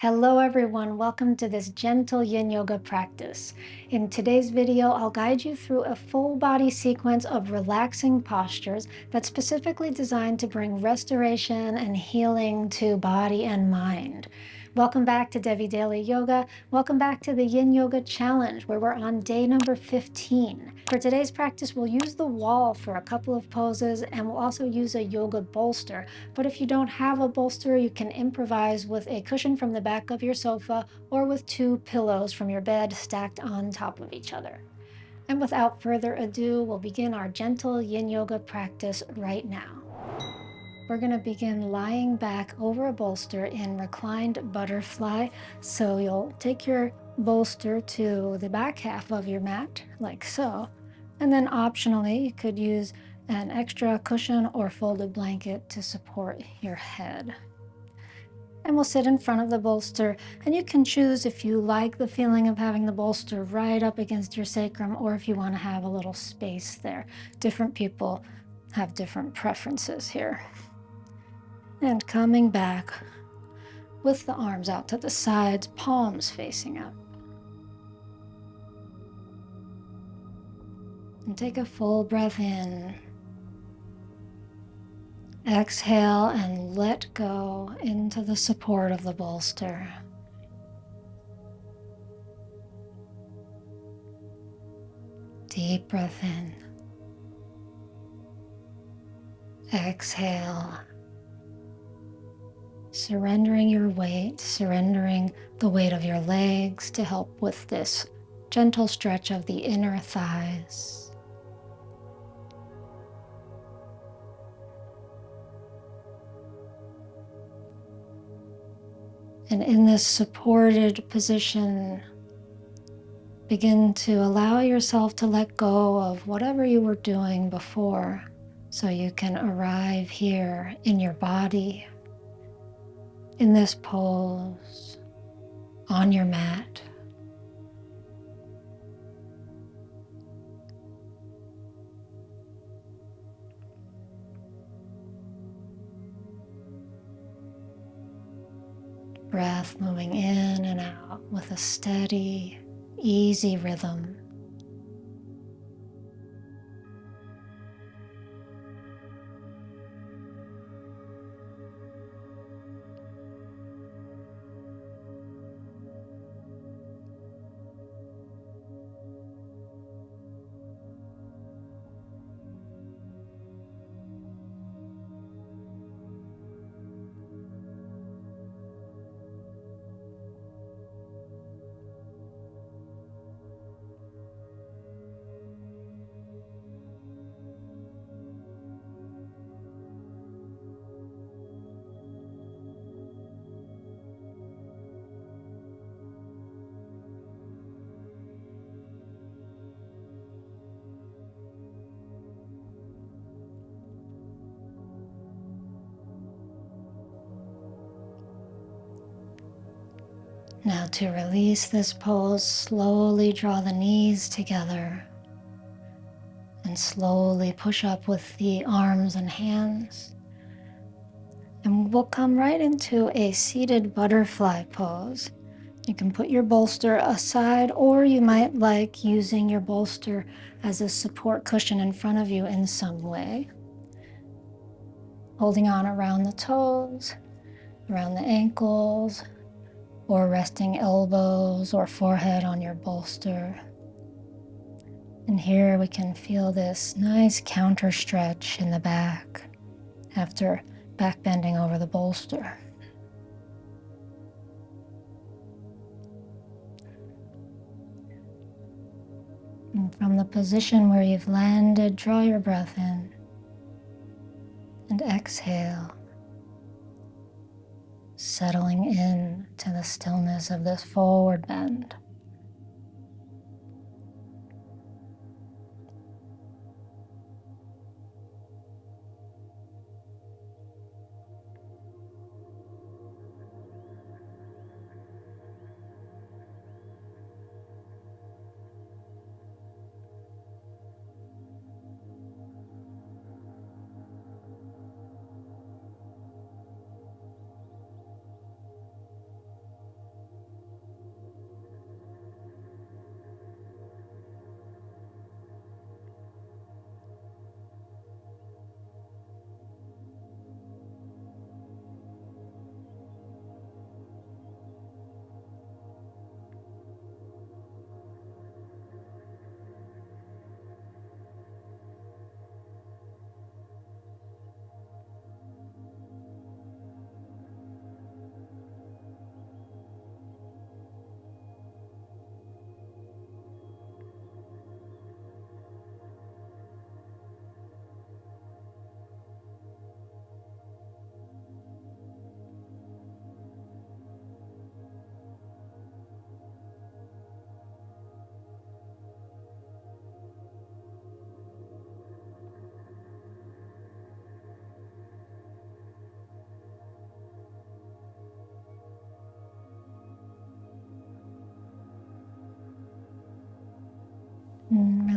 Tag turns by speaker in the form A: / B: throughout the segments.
A: Hello everyone, welcome to this gentle Yin Yoga practice. In today's video, I'll guide you through a full body sequence of relaxing postures that's specifically designed to bring restoration and healing to body and mind. Welcome back to Devi Daily Yoga. Welcome back to the Yin Yoga Challenge, where we're on day number 15. For today's practice, we'll use the wall for a couple of poses, and we'll also use a yoga bolster. But if you don't have a bolster, you can improvise with a cushion from the back of your sofa or with two pillows from your bed stacked on top of each other. And without further ado, we'll begin our gentle Yin Yoga practice right now. We're going to begin lying back over a bolster in Reclined Butterfly. So you'll take your bolster to the back half of your mat, like so. And then optionally, you could use an extra cushion or folded blanket to support your head. And we'll sit in front of the bolster, and you can choose if you like the feeling of having the bolster right up against your sacrum or if you want to have a little space there. Different people have different preferences here. And coming back with the arms out to the sides, palms facing up. And take a full breath in. Exhale and let go into the support of the bolster. Deep breath in. Exhale. Surrendering your weight, surrendering the weight of your legs to help with this gentle stretch of the inner thighs. And in this supported position, begin to allow yourself to let go of whatever you were doing before so you can arrive here in your body, in this pose, on your mat. Breath moving in and out with a steady, easy rhythm. Now to release this pose, slowly draw the knees together and slowly push up with the arms and hands. And we'll come right into a seated butterfly pose. You can put your bolster aside, or you might like using your bolster as a support cushion in front of you in some way. Holding on around the toes, around the ankles, or resting elbows or forehead on your bolster. And here we can feel this nice counter stretch in the back after back bending over the bolster. And from the position where you've landed, draw your breath in and exhale, settling in to the stillness of this forward bend.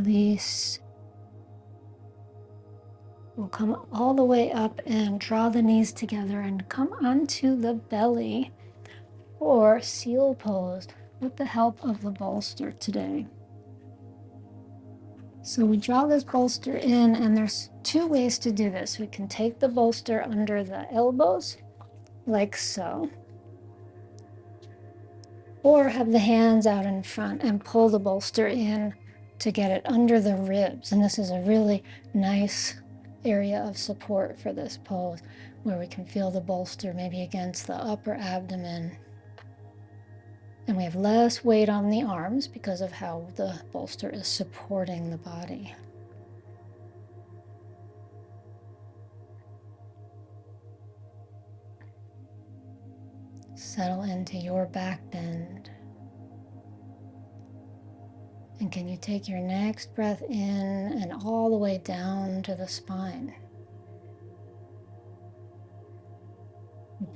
A: release. We'll come all the way up and draw the knees together and come onto the belly for seal pose with the help of the bolster today. So we draw this bolster in, and there's two ways to do this. We can take the bolster under the elbows, like so, or have the hands out in front and pull the bolster in to get it under the ribs. And this is a really nice area of support for this pose, where we can feel the bolster maybe against the upper abdomen. And we have less weight on the arms because of how the bolster is supporting the body. Settle into your back bend. And can you take your next breath in and all the way down to the spine?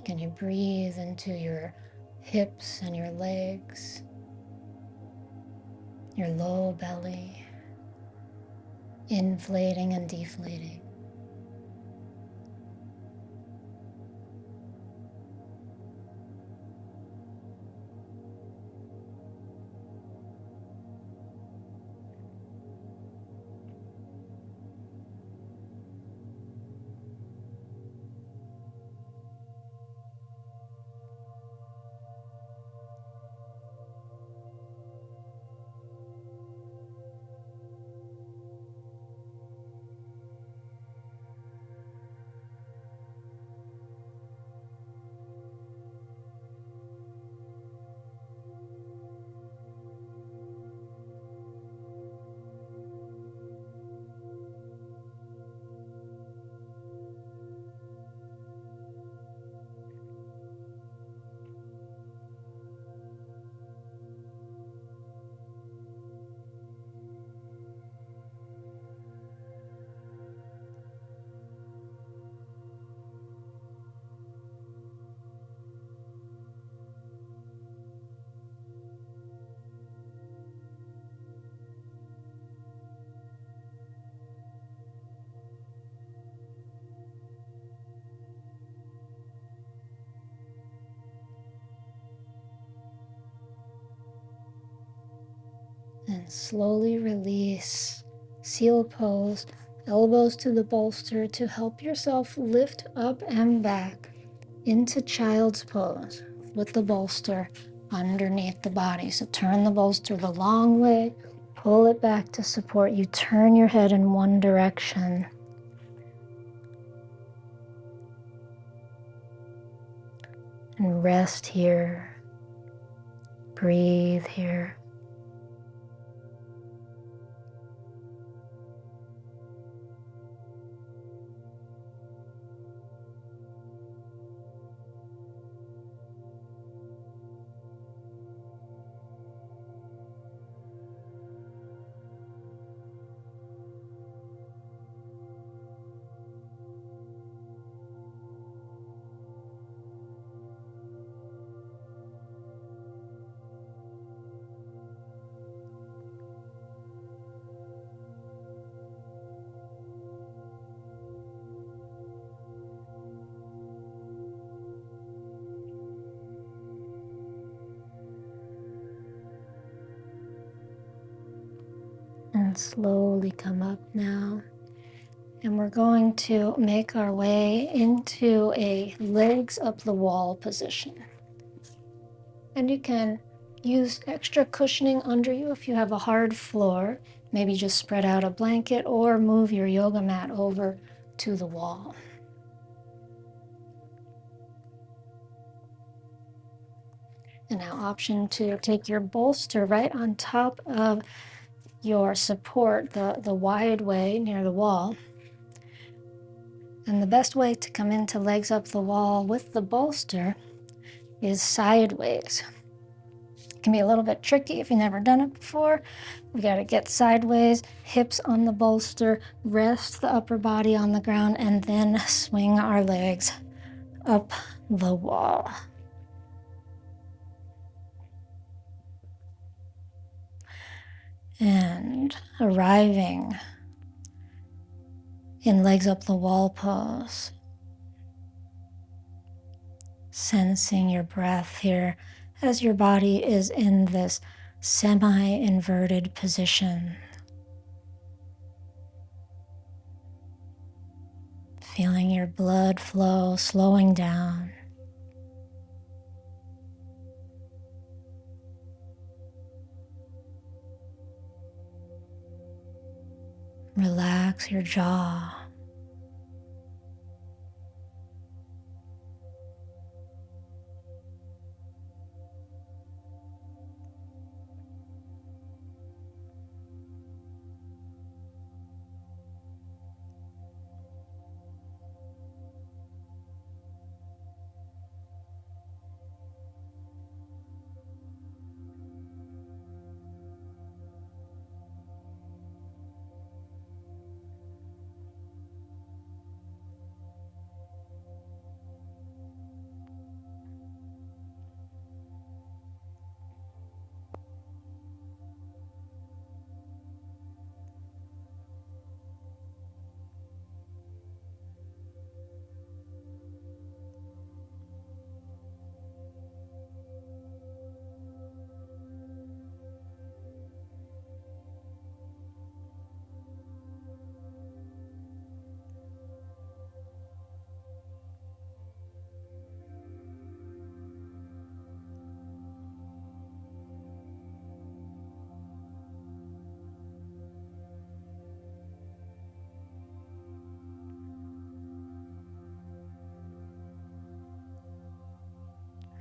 A: Can you breathe into your hips and your legs, your low belly, inflating and deflating? And slowly release. Seal pose, elbows to the bolster to help yourself lift up and back into child's pose with the bolster underneath the body. So turn the bolster the long way, pull it back to support you. Turn your head in one direction. And rest here. Breathe here. And slowly come up now. And we're going to make our way into a legs up the wall position. And you can use extra cushioning under you if you have a hard floor. Maybe just spread out a blanket or move your yoga mat over to the wall. And now option to take your bolster right on top of your support, the wide way near the wall. And the best way to come into legs up the wall with the bolster is sideways. It can be a little bit tricky if you've never done it before. We got to get sideways, hips on the bolster, rest the upper body on the ground, and then swing our legs up the wall. And arriving in legs up the wall pose. Sensing your breath here as your body is in this semi-inverted position. Feeling your blood flow, slowing down. Relax your jaw.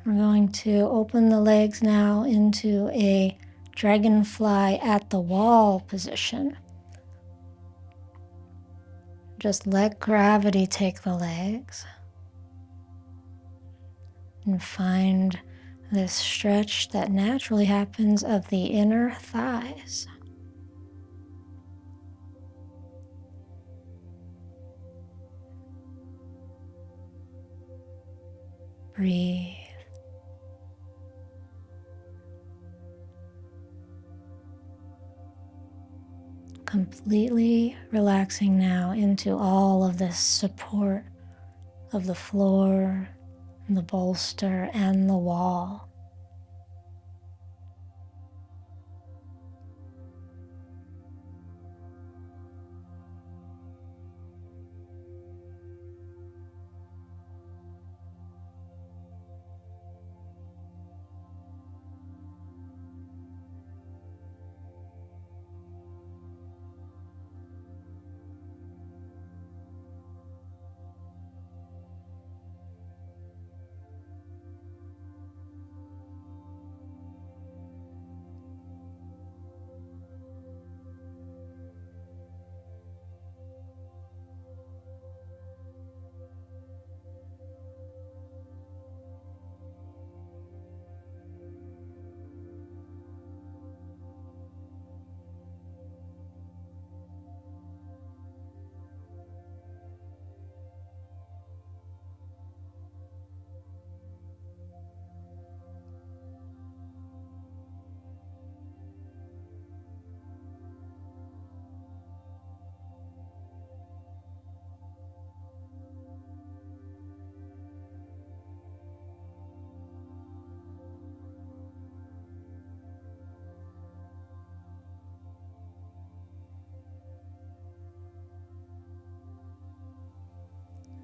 A: We're going to open the legs now into a dragonfly at the wall position. Just let gravity take the legs and find this stretch that naturally happens of the inner thighs. Breathe. Completely relaxing now into all of this support of the floor, the bolster, and the wall.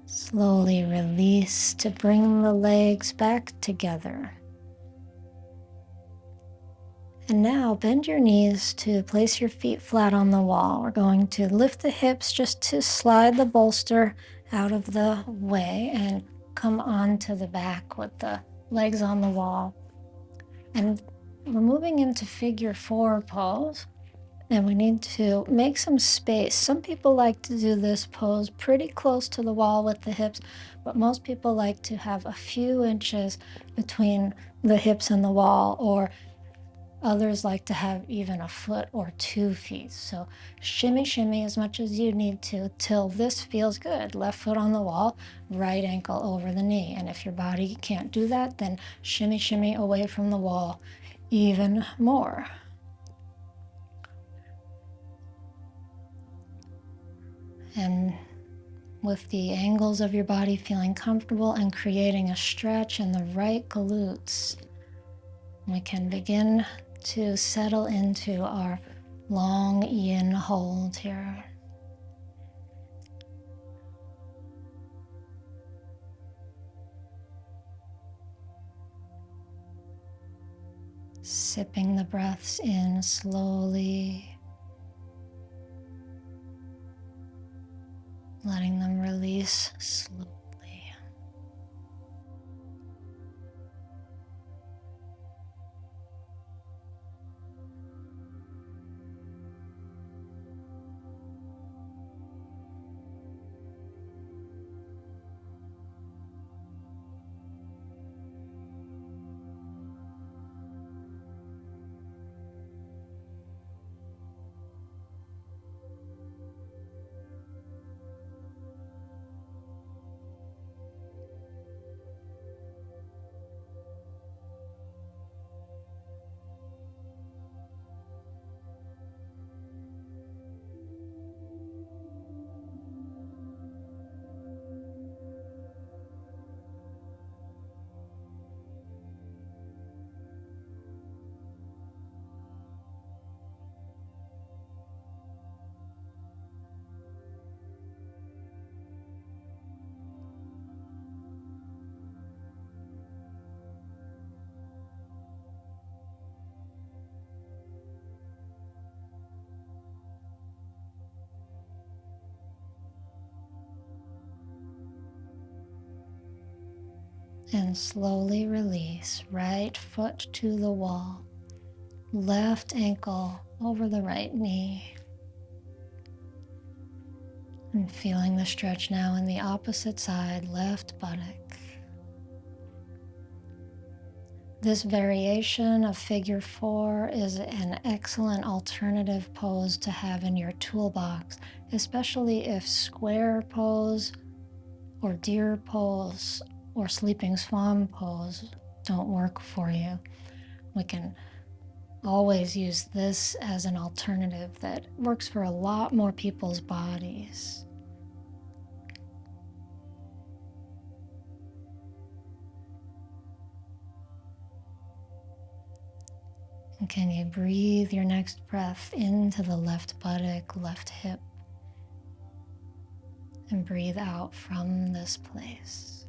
A: Slowly release to bring the legs back together. And now bend your knees to place your feet flat on the wall. We're going to lift the hips just to slide the bolster out of the way and come onto the back with the legs on the wall. And we're moving into figure 4 pose. And we need to make some space. Some people like to do this pose pretty close to the wall with the hips, but most people like to have a few inches between the hips and the wall, or others like to have even a foot or 2 feet. So shimmy, shimmy as much as you need to till this feels good. Left foot on the wall, right ankle over the knee. And if your body can't do that, then shimmy, shimmy away from the wall even more. And with the angles of your body feeling comfortable and creating a stretch in the right glutes, we can begin to settle into our long yin hold here. Sipping the breaths in slowly, letting them release slowly. And slowly release. Right foot to the wall. Left ankle over the right knee. And feeling the stretch now in the opposite side, left buttock. This variation of figure 4 is an excellent alternative pose to have in your toolbox, especially if square pose or deer pose or sleeping swan pose don't work for you. We can always use this as an alternative that works for a lot more people's bodies. And can you breathe your next breath into the left buttock, left hip, and breathe out from this place.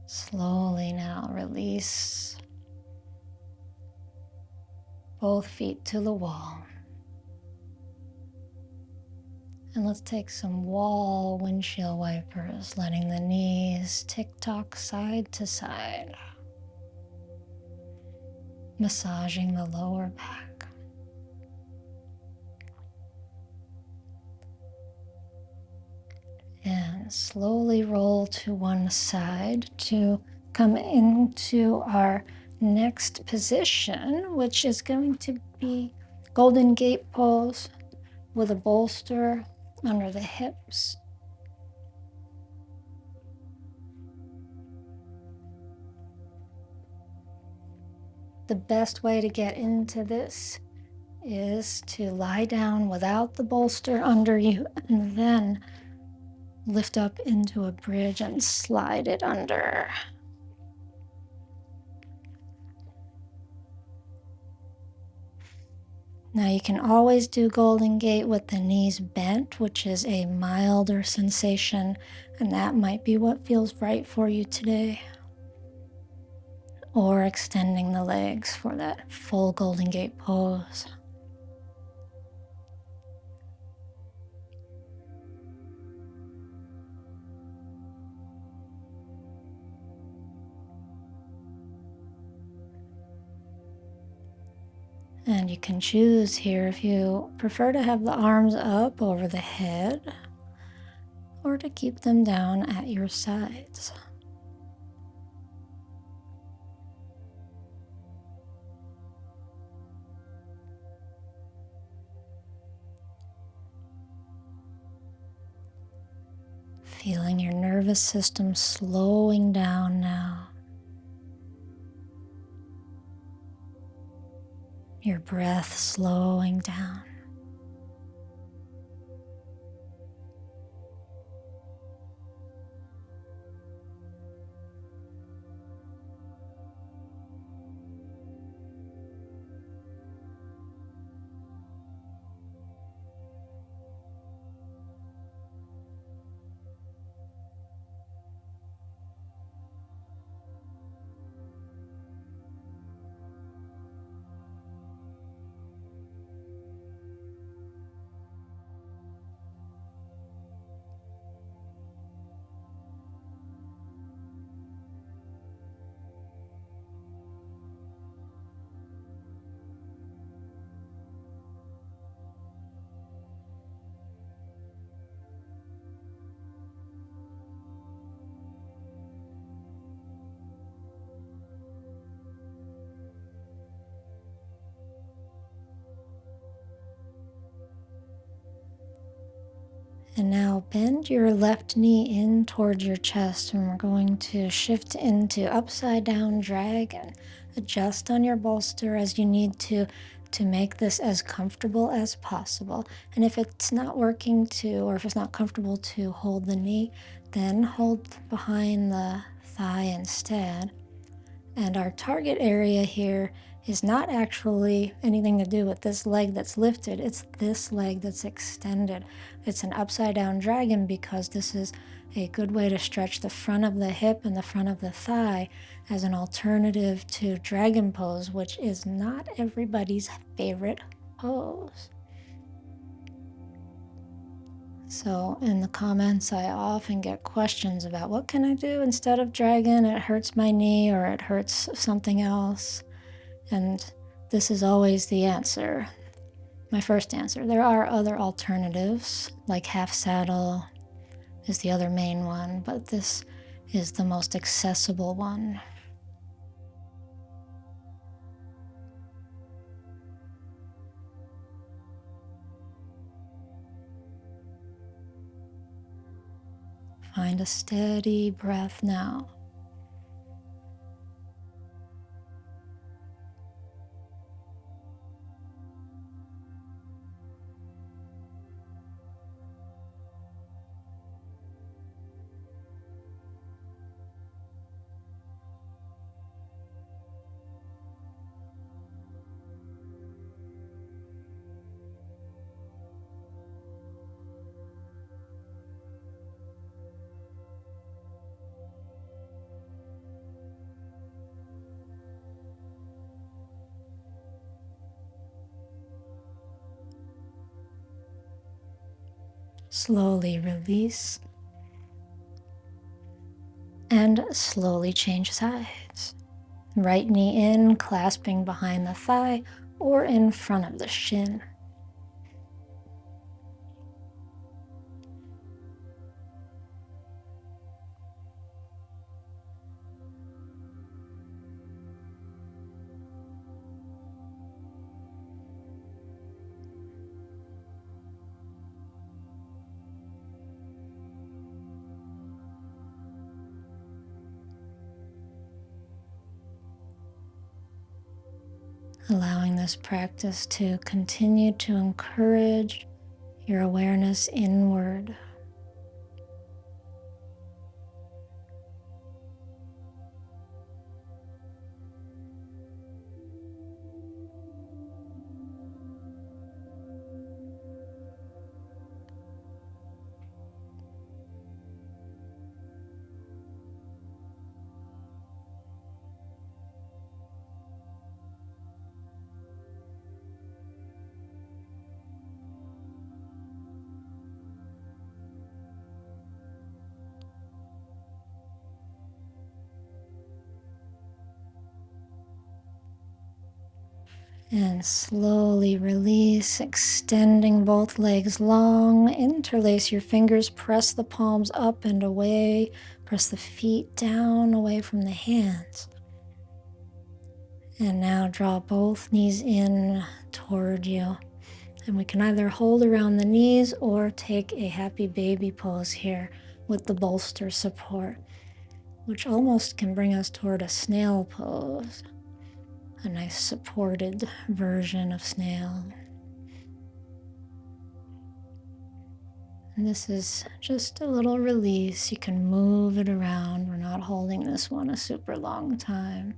A: Slowly now release both feet to the wall. And let's take some wall windshield wipers, letting the knees tick-tock side to side, massaging the lower back. And slowly roll to one side to come into our next position, which is going to be Golden Gate pose with a bolster under the hips. The best way to get into this is to lie down without the bolster under you and then lift up into a bridge and slide it under. Now you can always do Golden Gate with the knees bent, which is a milder sensation, and that might be what feels right for you today. Or extending the legs for that full Golden Gate pose. And you can choose here if you prefer to have the arms up over the head or to keep them down at your sides. Feeling your nervous system slowing down now. Your breath slowing down. And now bend your left knee in towards your chest, and we're going to shift into upside down dragon. Adjust on your bolster as you need to make this as comfortable as possible. And if it's not working or if it's not comfortable to hold the knee, then hold behind the thigh instead. And our target area here is not actually anything to do with this leg that's lifted, it's this leg that's extended. It's an upside down dragon because this is a good way to stretch the front of the hip and the front of the thigh as an alternative to dragon pose, which is not everybody's favorite pose. So in the comments, I often get questions about what can I do instead of dragon? It hurts my knee or it hurts something else. And this is always the answer. My first answer. There are other alternatives, like half saddle is the other main one, but this is the most accessible one. Find a steady breath now. Slowly release and slowly change sides. Right knee in, clasping behind the thigh or in front of the shin. Allowing this practice to continue to encourage your awareness inward. And slowly release, extending both legs long. Interlace your fingers, press the palms up and away. Press the feet down away from the hands. And now draw both knees in toward you. And we can either hold around the knees or take a happy baby pose here with the bolster support, which almost can bring us toward a snail pose. A nice supported version of snail. And this is just a little release. You can move it around. We're not holding this one a super long time.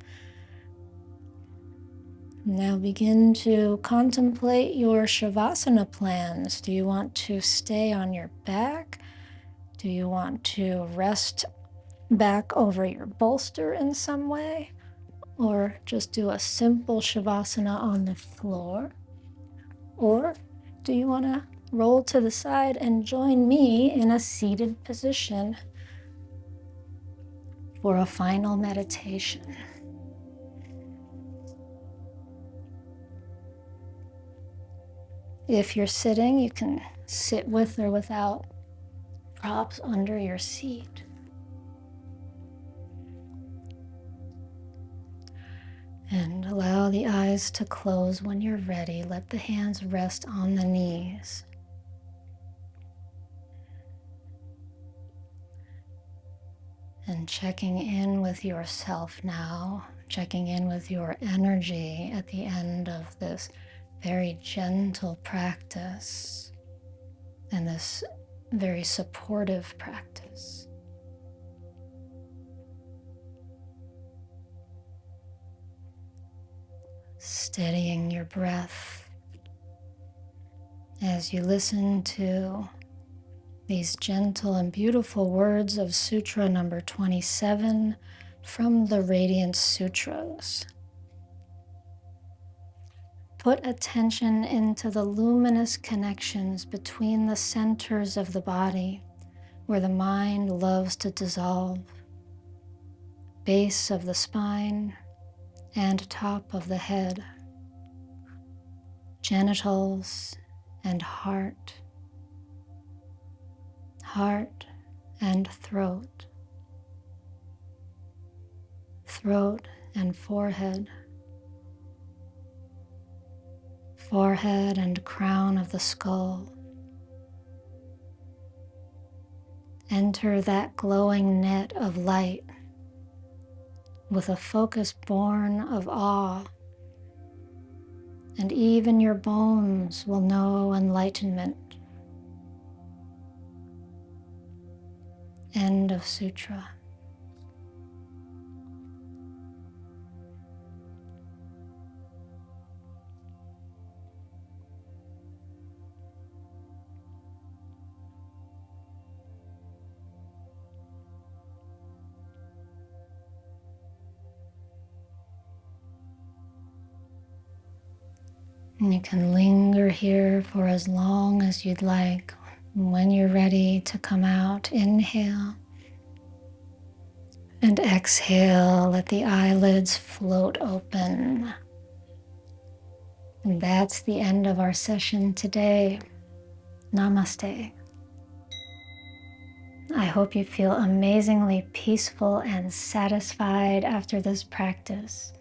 A: Now begin to contemplate your Shavasana plans. Do you want to stay on your back? Do you want to rest back over your bolster in some way? Or just do a simple Shavasana on the floor? Or do you want to roll to the side and join me in a seated position for a final meditation? If you're sitting, you can sit with or without props under your seat. And allow the eyes to close when you're ready. Let the hands rest on the knees. And checking in with yourself now, checking in with your energy at the end of this very gentle practice and this very supportive practice. Steadying your breath as you listen to these gentle and beautiful words of Sutra number 27 from the Radiance Sutras. Put attention into the luminous connections between the centers of the body, where the mind loves to dissolve, base of the spine, and top of the head, genitals and heart, heart and throat, throat and forehead, forehead and crown of the skull. Enter that glowing net of light with a focus born of awe, and even your bones will know enlightenment. End of Sutra. And you can linger here for as long as you'd like. When you're ready to come out, inhale. And exhale, let the eyelids float open. And that's the end of our session today. Namaste. I hope you feel amazingly peaceful and satisfied after this practice.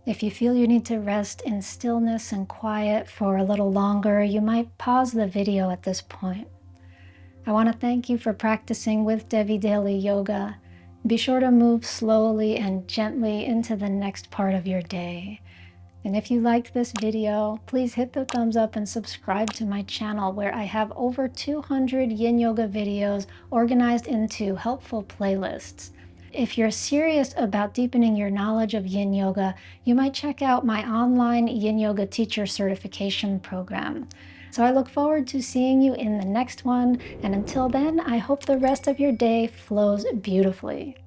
A: If you feel you need to rest in stillness and quiet for a little longer, you might pause the video at this point. I want to thank you for practicing with Devi Daily Yoga. Be sure to move slowly and gently into the next part of your day. And if you liked this video, please hit the thumbs up and subscribe to my channel, where I have over 200 Yin Yoga videos organized into helpful playlists. If you're serious about deepening your knowledge of Yin Yoga, you might check out my online Yin Yoga teacher certification program. So I look forward to seeing you in the next one, and until then, I hope the rest of your day flows beautifully.